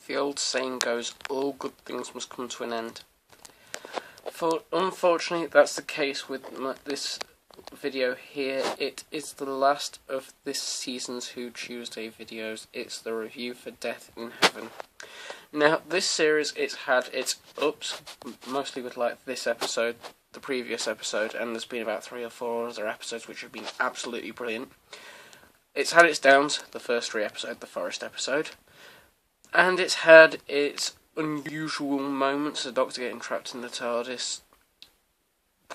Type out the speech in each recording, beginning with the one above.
The old saying goes, all good things must come to an end. Unfortunately, that's the case with this video here. It is the last of this season's Who Tuesday videos. It's the review for Death in Heaven. Now, this series, it's had its ups, mostly with like this episode, the previous episode, and there's been about 3 or 4 other episodes which have been absolutely brilliant. It's had its downs, the first 3 episodes, the Forest episode, and it's had its unusual moments, the Doctor getting trapped in the TARDIS,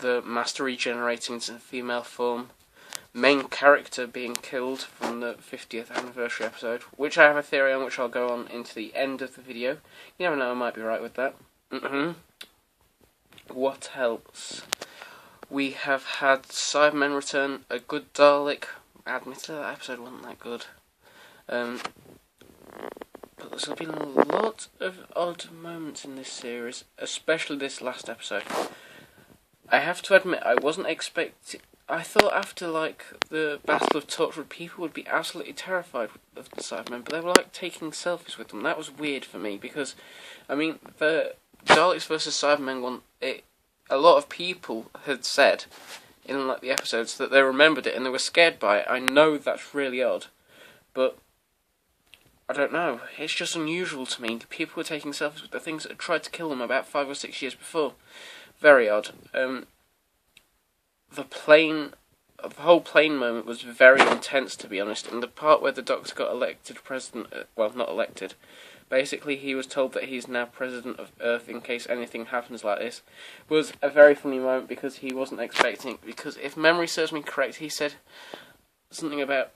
the Master regenerating into female form, main character being killed from the 50th anniversary episode, which I have a theory on, which I'll go on into the end of the video. You never know, I might be right with that. What else? We have had Cybermen return, a good Dalek. Admittedly, that episode wasn't that good. But there's been a lot of odd moments in this series, especially this last episode. I have to admit, I wasn't expecting... I thought after, like, the Battle of Torchwood, people would be absolutely terrified of the Cybermen, but they were, like, taking selfies with them. That was weird for me, because, I mean, the Daleks vs. Cybermen one, a lot of people had said in, like, the episodes that they remembered it and they were scared by it. I know that's really odd, but I don't know. It's just unusual to me. People were taking selfies with the things that had tried to kill them about 5 or 6 years before. Very odd. The whole plane moment was very intense, to be honest, and the part where the Doctor got elected president, well, not elected, basically he was told that he's now president of Earth in case anything happens like this, was a very funny moment because he wasn't expecting it, because if memory serves me correct, he said something about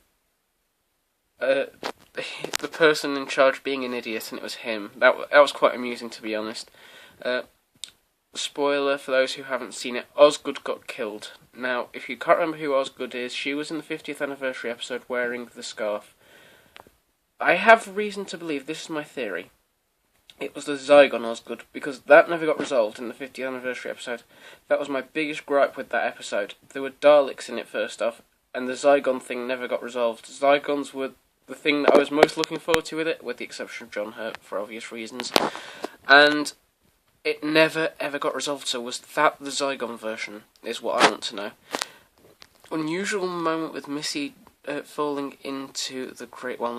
the person in charge being an idiot, and it was him. That was quite amusing, to be honest. Spoiler for those who haven't seen it, Osgood got killed. Now, if you can't remember who Osgood is, she was in the 50th anniversary episode wearing the scarf. I have reason to believe, this is my theory, it was the Zygon Osgood, because that never got resolved in the 50th anniversary episode. That was my biggest gripe with that episode. There were Daleks in it first off, and the Zygon thing never got resolved. Zygons were the thing that I was most looking forward to with it, with the exception of John Hurt, for obvious reasons. And it never ever got resolved, so was that the Zygon version, is what I want to know. Unusual moment with Missy falling into the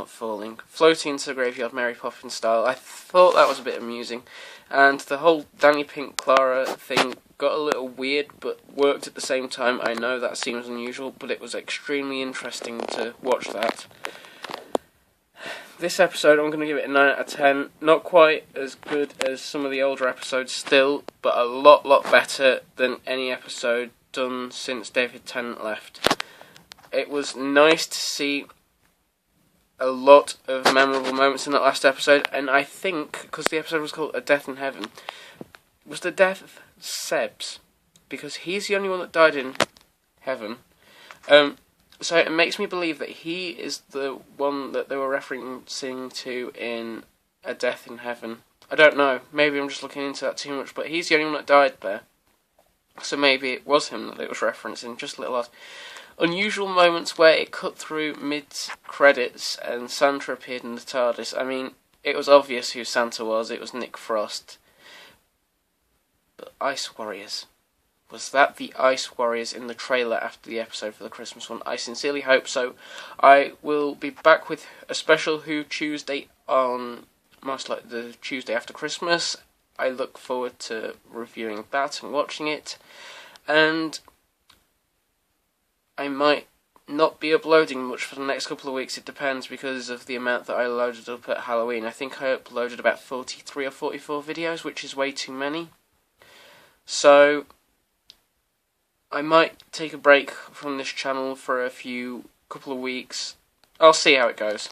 floating into the graveyard Mary Poppins style. I thought that was a bit amusing. And the whole Danny Pink Clara thing got a little weird, but worked at the same time. I know that seems unusual, but it was extremely interesting to watch that. This episode, I'm going to give it a 9 out of 10. Not quite as good as some of the older episodes still, but a lot better than any episode done since David Tennant left. It was nice to see a lot of memorable moments in that last episode, and I think, because the episode was called A Death in Heaven, was the death of Sebs, because he's the only one that died in heaven. So it makes me believe that he is the one that they were referencing to in A Death in Heaven. I don't know, maybe I'm just looking into that too much, but he's the only one that died there. So maybe it was him that it was referencing, just a little odd. Unusual moments where it cut through mid-credits and Santa appeared in the TARDIS. I mean, it was obvious who Santa was, it was Nick Frost. But Ice Warriors. Was that the Ice Warriors in the trailer after the episode for the Christmas one? I sincerely hope so. I will be back with a special Who Tuesday on most likely the Tuesday after Christmas. I look forward to reviewing that and watching it. And I might not be uploading much for the next couple of weeks. It depends because of the amount that I loaded up at Halloween. I think I uploaded about 43 or 44 videos, which is way too many. So I might take a break from this channel for a couple of weeks. I'll see how it goes.